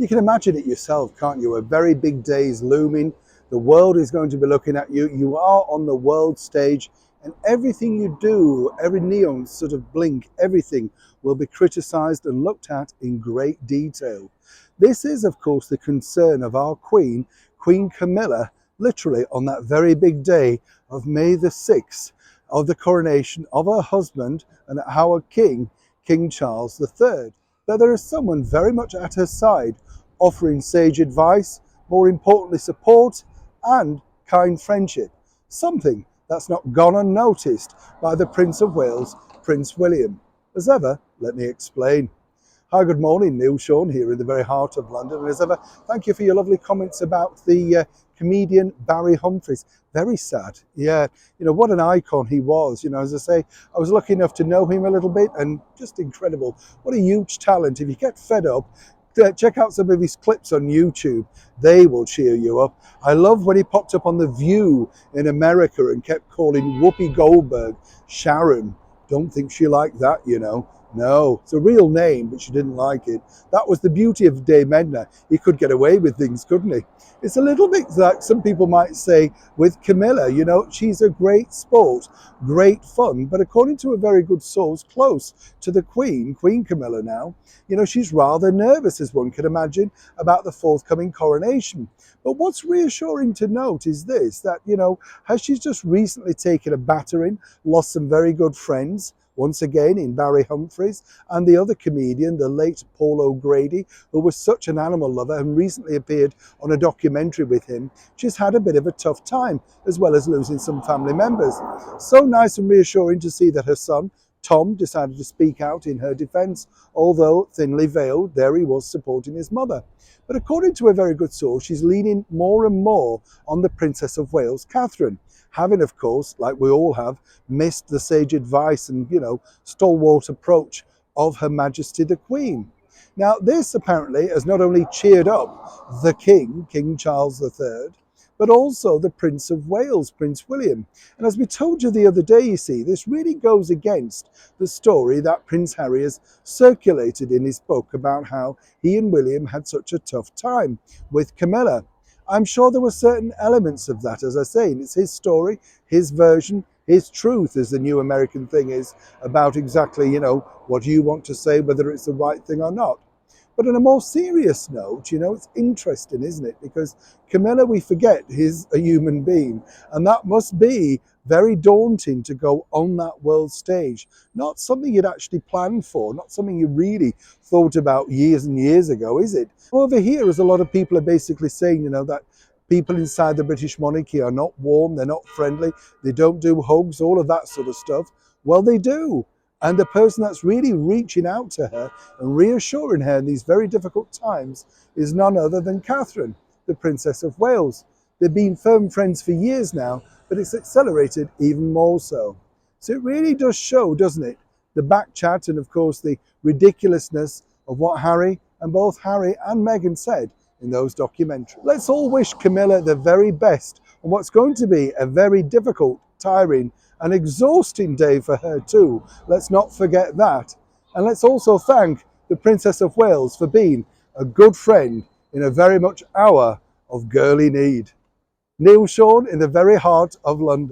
You can imagine it yourself, can't you? A very big day is looming. The world is going to be looking at you. You are on the world stage, and everything you do, every neon sort of blink, everything will be criticized and looked at in great detail. This is, of course, the concern of our Queen, Queen Camilla, literally on that very big day of May the 6th, of the coronation of her husband and our King, King Charles III. That there is someone very much at her side, offering sage advice, more importantly support and kind friendship, something that's not gone unnoticed by the Prince of Wales, Prince William. As ever, let me explain. Hi, good morning, Neil Sean here in the very heart of London. And as ever, thank you for your lovely comments about the comedian Barry Humphries. Very sad. Yeah, what an icon he was. As I say, I was lucky enough to know him a little bit, and just incredible. What a huge talent. If you get fed up, check out some of his clips on YouTube. They will cheer you up. I love when he popped up on The View in America and kept calling Whoopi Goldberg Sharon. Don't think she liked that, No, it's a real name, but she didn't like it. That was the beauty of Dame Edna. He could get away with things, couldn't he? It's a little bit like some people might say with Camilla. She's a great sport, great fun, but according to a very good source close to the Queen Camilla now, she's rather nervous, as one can imagine, about the forthcoming coronation. But what's reassuring to note is this, that, has she's just recently taken a battering, lost some very good friends, once again in Barry Humphries, and the other comedian, the late Paul O'Grady, who was such an animal lover and recently appeared on a documentary with him. She's had a bit of a tough time, as well as losing some family members. So nice and reassuring to see that her son, Tom, decided to speak out in her defence, although thinly veiled, there he was supporting his mother. But according to a very good source, she's leaning more and more on the Princess of Wales, Catherine, having, of course, like we all have, missed the sage advice and, stalwart approach of Her Majesty the Queen. Now, this apparently has not only cheered up the King, King Charles III, but also the Prince of Wales, Prince William. And as we told you the other day, you see, this really goes against the story that Prince Harry has circulated in his book about how he and William had such a tough time with Camilla. I'm sure there were certain elements of that, as I say, and it's his story, his version, his truth, as the new American thing is, about exactly, what you want to say, whether it's the right thing or not. But on a more serious note, it's interesting, isn't it? Because Camilla, we forget, is a human being. And that must be very daunting to go on that world stage. Not something you'd actually planned for, not something you really thought about years and years ago, is it? Over here, as a lot of people are basically saying, that people inside the British monarchy are not warm, they're not friendly, they don't do hugs, all of that sort of stuff. Well, they do. And the person that's really reaching out to her and reassuring her in these very difficult times is none other than Catherine, the Princess of Wales. They've been firm friends for years now, but it's accelerated even more so. So it really does show, doesn't it, the back chat and, of course, the ridiculousness of what Harry and both Harry and Meghan said in those documentaries. Let's all wish Camilla the very best on what's going to be a very difficult, tiring, an exhausting day for her too. Let's not forget that. And let's also thank the Princess of Wales for being a good friend in a very much hour of girly need. Neil Sean in the very heart of London.